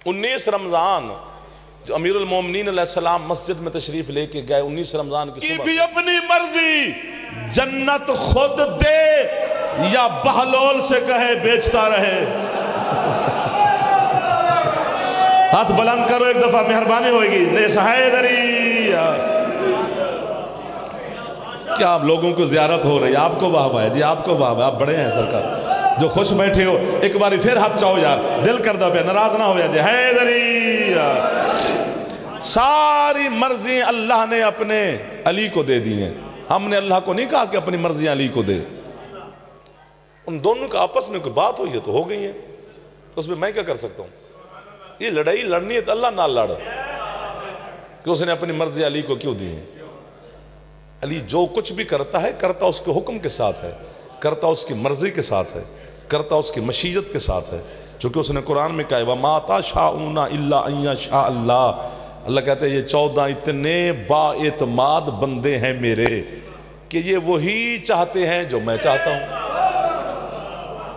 19 رمضان جو امیر المومنین علیہ السلام مسجد میں تشریف لے کے گئے 19 رمضان کی صبح بھی اپنی مرضی جنت خود دے یا بہلول سے کہے بیچتا رہے. ہاتھ بلند کرو ایک دفعہ مہربانی ہوئے گی. نیس حیدری کیا آپ لوگوں کو زیارت ہو رہی ہے؟ آپ کو واہ ہے جی، آپ کو واہ ہے، آپ بڑے ہیں سرکار جو خوش بیٹھے ہو. ایک باری پھر ہاتھ چاہو یار، دل کردہ پہ ناراض نہ ہو جی. حیدری ساری مرضی اللہ نے اپنے علی کو دے دی ہیں. ہم نے اللہ کو نہیں کہا کہ اپنی مرضیاں علی کو دے. ان دونوں کا آپس میں کوئی بات ہوئی ہے تو ہو گئی ہے، اس میں میں کیا کر سکتا ہوں؟ یہ لڑائی لڑنی ہے تو اللہ نہ لڑ کہ اس نے اپنی مرضی علی کو کیوں دی ہے. علی جو کچھ بھی کرتا ہے کرتا اس کے حکم کے ساتھ ہے، کرتا اس کی مرضی کے ساتھ ہے، کرتا اس کی مشیت کے ساتھ ہے. چونکہ اس نے قرآن میں کہا وَمَا تَشَاءُونَ إِلَّا أَن يَشَاءَ اللَّهُ. اللہ کہتے ہیں یہ 14 اتنے با اعتماد بندے ہیں میرے کہ یہ وہی چاہتے ہیں جو میں چاہتا ہوں.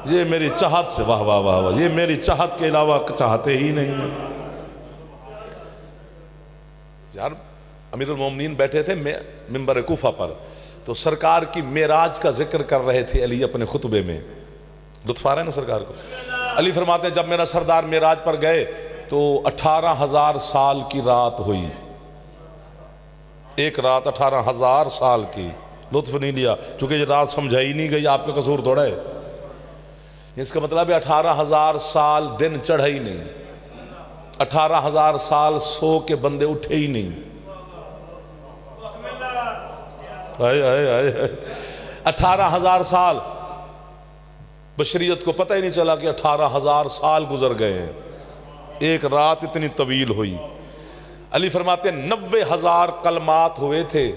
یہ میری چاہت سے واہ واہ واہ واہ، یہ میری چاہت کے علاوہ چاہتے ہی نہیں ہیں. یار امیر المومنین بیٹھے تھے منبر کوفہ پر تو سرکار کی معراج کا ذکر کر رہے تھے علی اپنے خطبے میں. لطف آ رہا ہے نا سرکار کو؟ علی فرماتے ہیں جب میرا سردار معراج پر گئے تو 18,000 سال کی رات ہوئی. ایک رات 18,000 سال کی. لطف نہیں لیا چونکہ یہ رات سمجھائی نہیں گئی، آپ کا قصور تھوڑا ہے. اس کا مطلب ہے 18,000 سال دن چڑھا ہی نہیں، 18,000 سال سو کے بندے اٹھے ہی نہیں. 18,000 سال بشریت کو پتہ ہی نہیں چلا کہ 18,000 سال گزر گئے ہیں. ایک رات اتنی طویل ہوئی. علی فرماتے ہیں 90,000 کلمات ہوئے تھے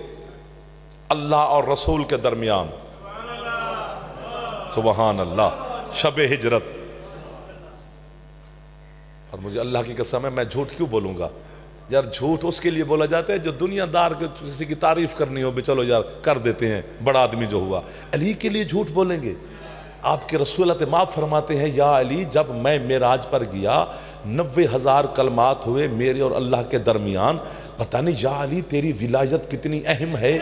اللہ اور رسول کے درمیان. سبحان اللہ. شب ہجرت. اور مجھے اللہ کی قسم ہے میں جھوٹ کیوں بولوں گا یار؟ جھوٹ اس کے لیے بولا جاتا ہے جو دنیا دار کے کسی کی تعریف کرنی ہو بھی چلو یار کر دیتے ہیں، بڑا آدمی جو ہوا. علی کے لیے جھوٹ بولیں گے؟ آپ کے رسول اعتماد فرماتے ہیں یا علی جب میں معراج پر گیا 90,000 کلمات ہوئے میرے اور اللہ کے درمیان. پتہ نہیں یا علی تیری ولایت کتنی اہم ہے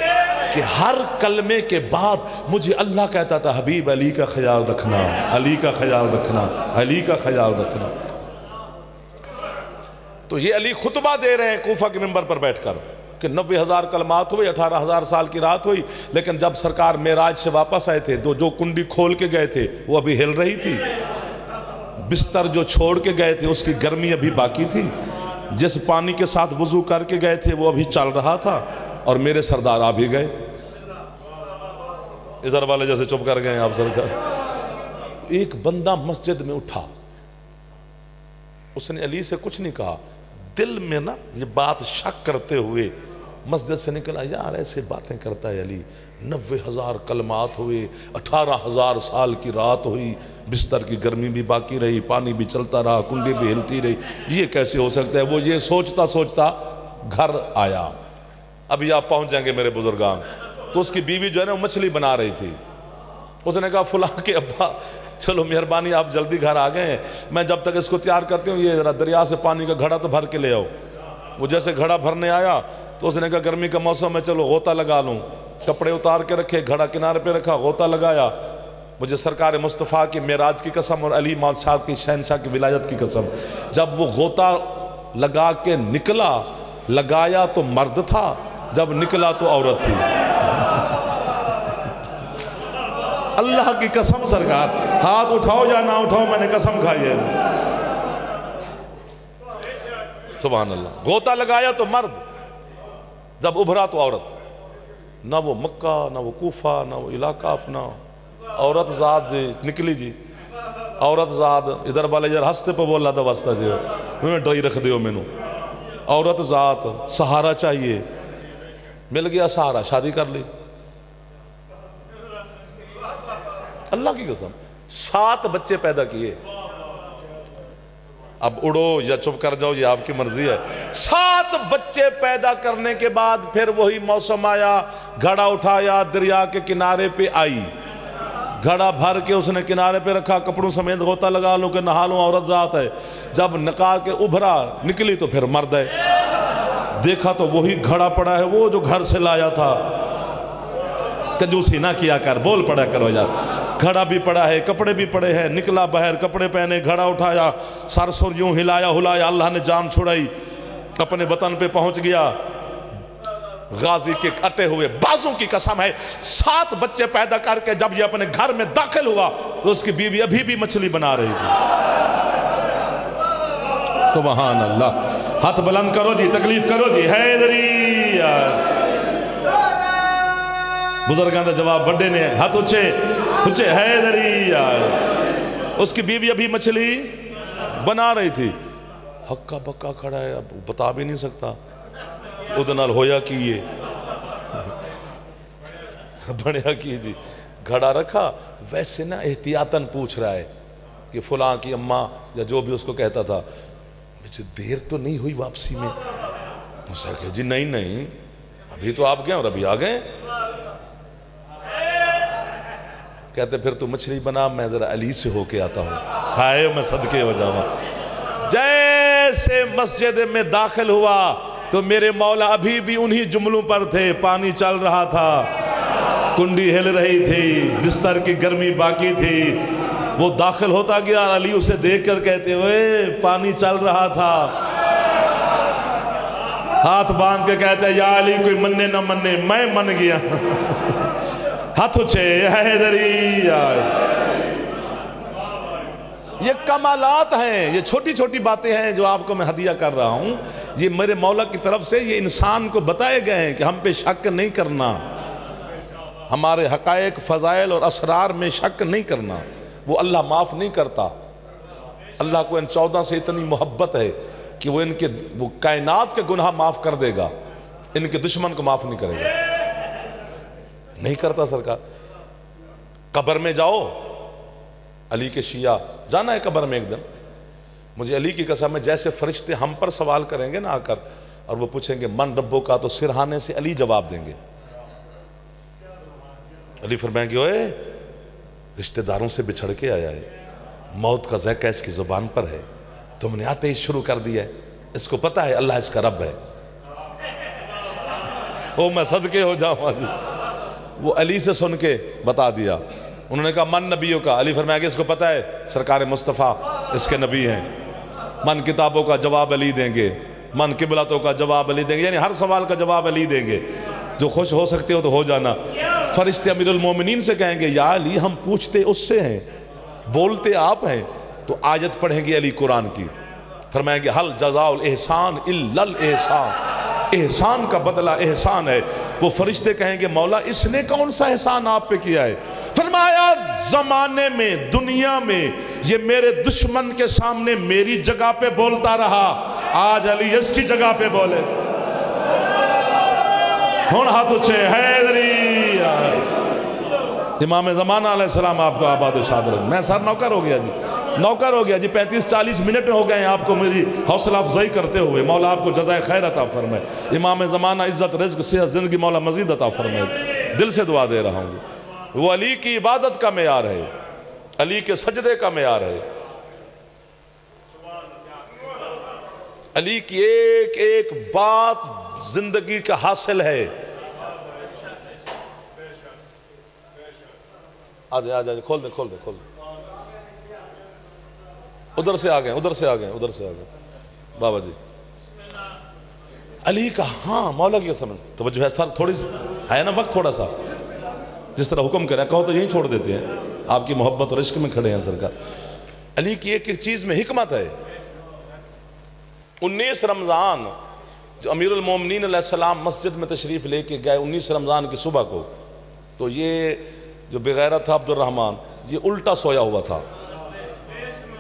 کہ ہر کلمے کے بعد مجھے اللہ کہتا تھا حبیب علی کا خیال رکھنا، علی کا خیال رکھنا، علی کا خیال رکھنا. تو یہ علی خطبہ دے رہے ہیں کوفہ کے منبر پر بیٹھ کر کہ 90,000 کلمات ہوئے، 18,000 سال کی رات ہوئی. لیکن جب سرکار معراج سے واپس آئے تھے جو کنڈی کھول کے گئے تھے وہ ابھی ہل رہی تھی. بستر جو چھوڑ کے گئے تھے اس کی گرمی ابھی باقی تھی. جس پانی کے ساتھ وضو کر کے گئے تھے وہ ابھی چل رہا تھا اور میرے سردار آ بھی گئے. ادھر والے جیسے چپ کر گئے آپ سرکار. ایک بندہ مسجد میں اٹھا، اس نے علی سے کچھ نہیں کہا، دل میں نا یہ بات شک کرتے ہوئے مسجد سے نکلا یار ایسے باتیں کرتا ہے علی. 90,000 کلمات ہوئے، 18,000 سال کی رات ہوئی، بستر کی گرمی بھی باقی رہی، پانی بھی چلتا رہا، کنڈی بھی ہلتی رہی، یہ کیسے ہو سکتا ہے؟ وہ یہ سوچتا سوچتا گھر آیا. ابھی آپ پہنچ جائیں گے میرے بزرگان. تو اس کی بیوی جو ہے نا وہ مچھلی بنا رہی تھی. اس نے کہا فلاں کے ابا چلو مہربانی آپ جلدی گھر آ گئے ہیں، میں جب تک اس کو تیار کرتی ہوں یہ ذرا دریا سے پانی کا گھڑا تو بھر کے لے آؤ. وہ جیسے گھڑا بھرنے آیا تو اس نے کہا گرمی کا موسم ہے چلو غوطہ لگا لوں. کپڑے اتار کے رکھے، گھڑا کنارے پہ رکھا، غوطہ لگایا. مجھے سرکار مصطفیٰ کی معراج کی قسم اور علی بادشاہ کی شہنشاہ کی ولایت کی قسم، جب وہ غوطہ لگا کے نکلا، لگایا تو مرد تھا، جب نکلا تو عورت تھی. اللہ کی قسم سرکار، ہاتھ اٹھاؤ یا نہ اٹھاؤ میں نے قسم کھائی ہے. سبحان اللہ. غوطہ لگایا تو مرد، جب ابھرا تو عورت. نہ وہ مکہ نہ وہ کوفہ نہ وہ علاقہ اپنا. عورت ذات جی نکلی جی، عورت ذات. ادھر والے یار ہستے پہ بول رہا تھا واسطہ جی میں ڈرائی رکھ دیو میں نو. عورت ذات سہارا چاہیے، مل گیا سہارا، شادی کر لی. اللہ کی قسم 7 بچے پیدا کیے. اب اڑو یا چپ کر جاؤ یہ آپ کی مرضی ہے. 7 بچے پیدا کرنے کے بعد پھر وہی موسم آیا، گھڑا اٹھایا، دریا کے کنارے پہ آئی. گھڑا بھر کے اس نے کنارے پہ رکھا، کپڑوں سمیت غوطہ لگا لوں کہ نہا لوں، عورت ذات ہے۔ جب نکال کے ابھرا نکلی تو پھر مرد ہے، دیکھا تو وہی گھڑا پڑا ہے وہ جو گھر سے لایا تھا۔ کنجوسی نہ کیا کر، بول پڑا کرو یار۔ گھڑا بھی پڑا ہے، کپڑے بھی پڑے ہیں، نکلا باہر، کپڑے پہنے، گھڑا اٹھایا، سر سر یوں ہلایا ہلایا، اللہ نے جان چھڑائی، اپنے وطن پہ پہنچ گیا۔ غازی کے کٹے ہوئے بازوں کی قسم ہے 7 بچے پیدا کر کے جب یہ اپنے گھر میں داخل ہوا تو اس کی بیوی ابھی بھی مچھلی بنا رہی تھی۔ سبحان اللہ، ہاتھ بلند کرو جی، تکلیف کرو جی، حیدری بزرگاں دا جواب بڑے نے، ہاتھ اچھے حیدری اس کی بیوی ابھی مچھلی بنا رہی تھی۔ ہکا بکا کھڑا ہے، اب بتا بھی نہیں سکتا ادھنال ہویا کی یہ بڑھیا کی جی۔ گھڑا رکھا، ویسے نا احتیاطاً پوچھ رہا ہے کہ فلاں کی اماں یا جو بھی اس کو کہتا تھا مجھے دیر تو نہیں ہوئی واپسی میں؟ موسیٰ کہا جی نہیں ابھی تو آپ گئے اور ابھی آ گئے۔ کہتے پھر تو مچھلی بنا، میں ذرا علی سے ہو کے آتا ہوں، ہائے میں صدقے ہو جاؤں۔ جیسے مسجد میں داخل ہوا تو میرے مولا ابھی بھی انہی جملوں پر تھے، پانی چل رہا تھا، کنڈی ہل رہی تھی، بستر کی گرمی باقی تھی۔ وہ داخل ہوتا گیا، علی اسے دیکھ کر کہتے ہوئے پانی چل رہا تھا، ہاتھ باندھ کے کہتے ہیں یا علی کوئی مننے نہ مننے میں من گیا۔ ہاتھ اچھے حیدری یہ کمالات ہیں، یہ چھوٹی چھوٹی باتیں ہیں جو آپ کو میں ہدیہ کر رہا ہوں، یہ میرے مولا کی طرف سے یہ انسان کو بتائے گئے ہیں کہ ہم پہ شک نہیں کرنا، ہمارے حقائق فضائل اور اسرار میں شک نہیں کرنا۔ وہ اللہ معاف نہیں کرتا، اللہ کو ان 14 سے اتنی محبت ہے کہ وہ ان کے وہ کائنات کے گناہ معاف کر دے گا، ان کے دشمن کو معاف نہیں کرے گا، نہیں کرتا سرکار۔ قبر میں جاؤ، علی کے شیعہ جانا ہے قبر میں ایک دن، مجھے علی کی قسم ہے جیسے فرشتے ہم پر سوال کریں گے نا آ کر اور وہ پوچھیں گے من ربو کا، تو سرہانے سے علی جواب دیں گے۔ علی فرمائیں گے اوئے رشتہ داروں سے بچھڑ کے آیا ہے، موت کا ذائقہ اس کی زبان پر ہے، تم نے آتے ہی شروع کر دیا ہے، اس کو پتا ہے اللہ اس کا رب ہے۔ او میں صدقے ہو جاؤں۔ وہ علی سے سن کے بتا دیا، انہوں نے کہا من نبیوں کا، علی فرمایا کہ اس کو پتا ہے سرکار مصطفیٰ اس کے نبی ہیں۔ من کتابوں کا جواب علی دیں گے، من قبلتوں کا جواب علی دیں گے، یعنی ہر سوال کا جواب علی دیں گے، جو خوش ہو سکتے ہو تو ہو جانا۔ فرشتے امیر المومنین سے کہیں گے یا علی ہم پوچھتے اس سے ہیں، بولتے آپ ہیں، تو آیت پڑھیں گے علی قرآن کی، فرمائیں گے حل جزاء الاحسان الا الاحسان، احسان کا بدلہ احسان ہے۔ وہ فرشتے کہیں گے مولا اس نے کون سا احسان آپ پہ کیا ہے؟ فرمایا زمانے میں دنیا میں یہ میرے دشمن کے سامنے میری جگہ پہ بولتا رہا، آج علی اس کی جگہ پہ بولے۔ ہون ہاتھ اچھے حیدری امام زمانہ علیہ السلام آپ کو آباد و شاد رکھ۔ میں سر نوکر ہو گیا جی، نوکر ہو گیا جی، 35-40 منٹ ہو گئے ہیں آپ کو میری حوصلہ افزائی کرتے ہوئے، مولا آپ کو جزائے خیر عطا فرمائے، امام زمانہ عزت رزق صحت زندگی مولا مزید عطا فرمائے، دل سے دعا دے رہا ہوں۔ وہ علی کی عبادت کا معیار ہے، علی کے سجدے کا معیار ہے، علی کی ایک ایک بات زندگی کا حاصل ہے۔ آجائے کھول دے ادھر سے آگئے بابا جی علی کا، ہاں مولا کی قسم توجہ ہے سر، تھوڑی ہے نا وقت تھوڑا سا، جس طرح حکم کریں کہو تو یہیں چھوڑ دیتے ہیں، آپ کی محبت اور عشق میں کھڑے ہیں سرکار۔ علی کی ایک ایک چیز میں حکمت ہے۔ 19 رمضان جو امیر المومنین علیہ السلام مسجد میں تشریف لے کے گئے 19 رمضان کی صبح کو، تو یہ جو بغیرت تھا عبد الرحمن یہ الٹا سویا ہوا تھا،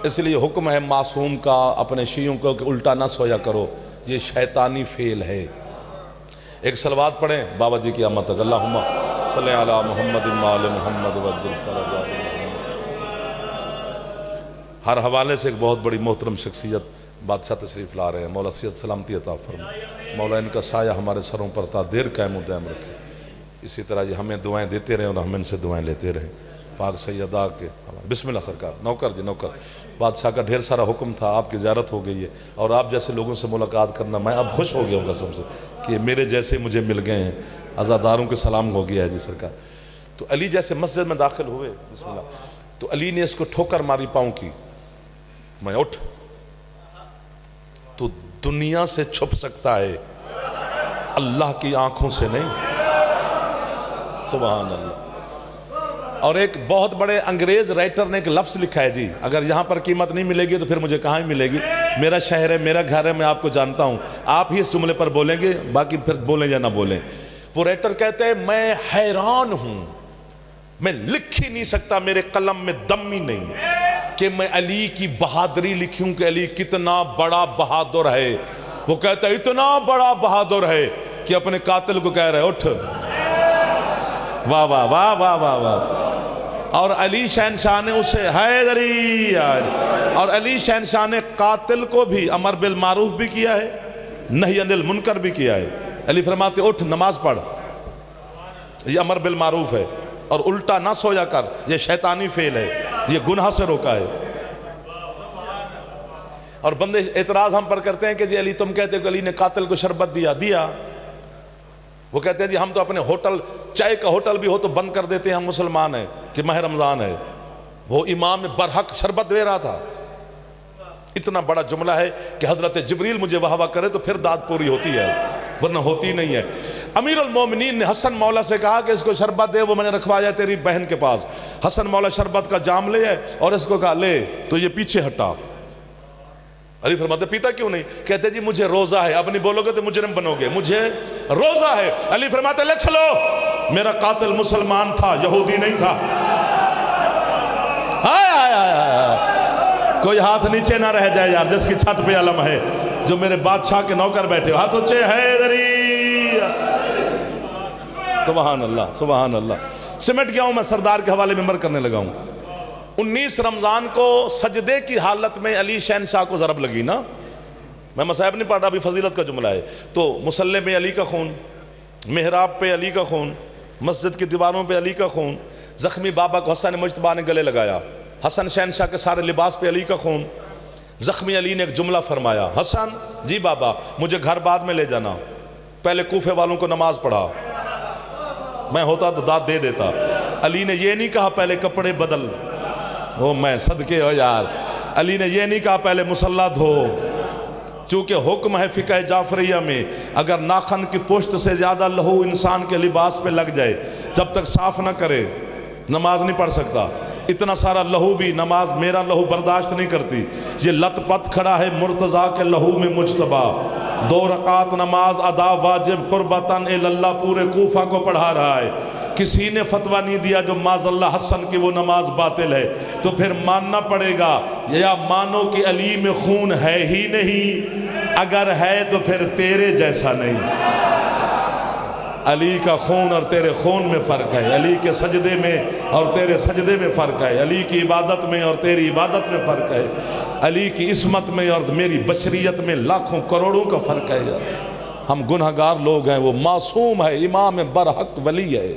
اس لیے حکم ہے معصوم کا اپنے شیعوں کو کہ الٹا نہ سویا کرو، یہ شیطانی فعل ہے۔ ایک صلوات پڑھیں بابا جی کی آمد تک، اللہم صلی علی محمد وآل محمد وعجل فرجہ۔ ہر حوالے سے ایک بہت بڑی محترم شخصیت بادشاہ تشریف لا رہے ہیں، مولا صحت سلامتی عطا فرمائے، مولا ان کا سایہ ہمارے سروں پر تا دیر قائم و دائم رکھے، اسی طرح یہ ہمیں دعائیں دیتے رہیں اور ہم ان سے دعائیں لیتے رہیں۔ پاک سیدہ کے بسم اللہ سرکار. نوکر جی نوکر. بادشاہ کا ڈھیر سارا حکم تھا، آپ کی زیارت ہو گئی ہے اور آپ جیسے لوگوں سے ملاقات کرنا، میں اب خوش ہو گیا ہوں قسم سے کہ میرے جیسے مجھے مل گئے ہیں. عزاداروں کے سلام ہو گیا ہے جی سرکار. تو علی جیسے مسجد میں داخل ہوئے بسم اللہ، تو علی نے اس کو ٹھوکر ماری پاؤں کی. میں اٹھ، تو دنیا سے چھپ سکتا ہے، اللہ کی آنکھوں سے نہیں. سبحان اللہ. اور ایک بہت بڑے انگریز رائٹر نے ایک لفظ لکھا ہے جی، اگر یہاں پر قیمت نہیں ملے گی تو پھر مجھے کہاں ہی ملے گی. میرا شہر ہے، میرا گھر ہے، میں آپ کو جانتا ہوں، آپ ہی اس جملے پر بولیں گے، باقی پھر بولیں یا نہ بولیں. وہ رائٹر کہتے ہیں میں حیران ہوں، میں لکھ ہی نہیں سکتا، میرے قلم میں دم ہی نہیں کہ میں علی کی بہادری لکھوں کہ علی کتنا بڑا بہادر ہے. وہ کہتا ہے اتنا بڑا بہادر ہے کہ اپنے قاتل کو کہہ رہے اٹھ. واہ واہ واہ واہ واہ واہ. اور علی شہنشاہ نے اسے حیدری، اور علی شہنشاہ نے قاتل کو بھی امر بالمعروف بھی کیا ہے، نہی عن المنکر بھی کیا ہے. علی فرماتے اٹھ نماز پڑھ، یہ امر بالمعروف ہے، اور الٹا نہ سویا کر، یہ شیطانی فعل ہے، یہ گناہ سے روکا ہے. اور بندے اعتراض ہم پر کرتے ہیں کہ جی علی تم کہتے ہو کہ علی نے قاتل کو شربت دیا. وہ کہتے ہیں جی ہم تو اپنے ہوٹل، چائے کا ہوٹل بھی ہو تو بند کر دیتے ہیں، ہم مسلمان ہیں کہ ماہ رمضان ہے. وہ امام برحق شربت دے رہا تھا. اتنا بڑا جملہ ہے کہ حضرت جبریل مجھے واہ واہ کرے تو پھر داد پوری ہوتی ہے، ورنہ ہوتی نہیں ہے. امیر المومنین نے حسن مولا سے کہا کہ اس کو شربت دے، وہ میں نے رکھوایا تیری بہن کے پاس. حسن مولا شربت کا جام لے ہے اور اس کو کہا لے، تو یہ پیچھے ہٹا. علی فرماتے پیتا کیوں نہیں؟ کہتے جی مجھے روزہ ہے، اب نہیں بولو گے تو مجرم بنو گے، مجھے روزہ ہے. علی فرماتے لکھ لو میرا قاتل مسلمان تھا، یہودی نہیں تھا. کوئی ہاتھ نیچے نہ رہ جائے یار، جس کی چھت پہ علم ہے، جو میرے بادشاہ کے نوکر بیٹھے ہو، ہاتھ اونچے. حیدری. سبحان اللہ سبحان اللہ. سمٹ گیا ہوں میں، سردار کے حوالے ممبر کرنے لگا ہوں. 19 رمضان کو سجدے کی حالت میں علی شہنشاہ کو ضرب لگی نا. میں مصائب نہیں پڑھ رہا، ابھی فضیلت کا جملہ ہے. تو مصلی میں علی کا خون، محراب پہ علی کا خون، مسجد کی دیواروں پہ علی کا خون. زخمی بابا کو حسن مجتبیٰ نے گلے لگایا. حسن شہنشاہ کے سارے لباس پہ علی کا خون. زخمی علی نے ایک جملہ فرمایا، حسن جی بابا مجھے گھر بعد میں لے جانا، پہلے کوفے والوں کو نماز پڑھا، میں ہوتا تو داد دے دیتا. علی نے یہ نہیں کہا پہلے کپڑے بدل، وہ میں صدقے ہو یار. علی نے یہ نہیں کہا پہلے مصلی دھو، چونکہ حکم ہے فقہ جعفریہ میں اگر ناخن کی پشت سے زیادہ لہو انسان کے لباس پہ لگ جائے، جب تک صاف نہ کرے نماز نہیں پڑھ سکتا. اتنا سارا لہو بھی نماز میرا لہو برداشت نہیں کرتی. یہ لت پت کھڑا ہے مرتضیٰ کے لہو میں مجتبیٰ. 2 رکعت نماز ادا واجب قربتاً اللہ پورے کوفہ کو پڑھا رہا ہے. کسی نے فتویٰ نہیں دیا جو معاذ اللہ حسن کی وہ نماز باطل ہے. تو پھر ماننا پڑے گا، یا مانو کہ علی میں خون ہے ہی نہیں، اگر ہے تو پھر تیرے جیسا نہیں. علی کا خون اور تیرے خون میں فرق ہے، علی کے سجدے میں اور تیرے سجدے میں فرق ہے، علی کی عبادت میں اور تیری عبادت میں فرق ہے، علی کی عصمت میں اور میری بشریت میں لاکھوں کروڑوں کا فرق ہے. ہم گنہگار لوگ ہیں، وہ معصوم ہے، امام برحق ولی ہے.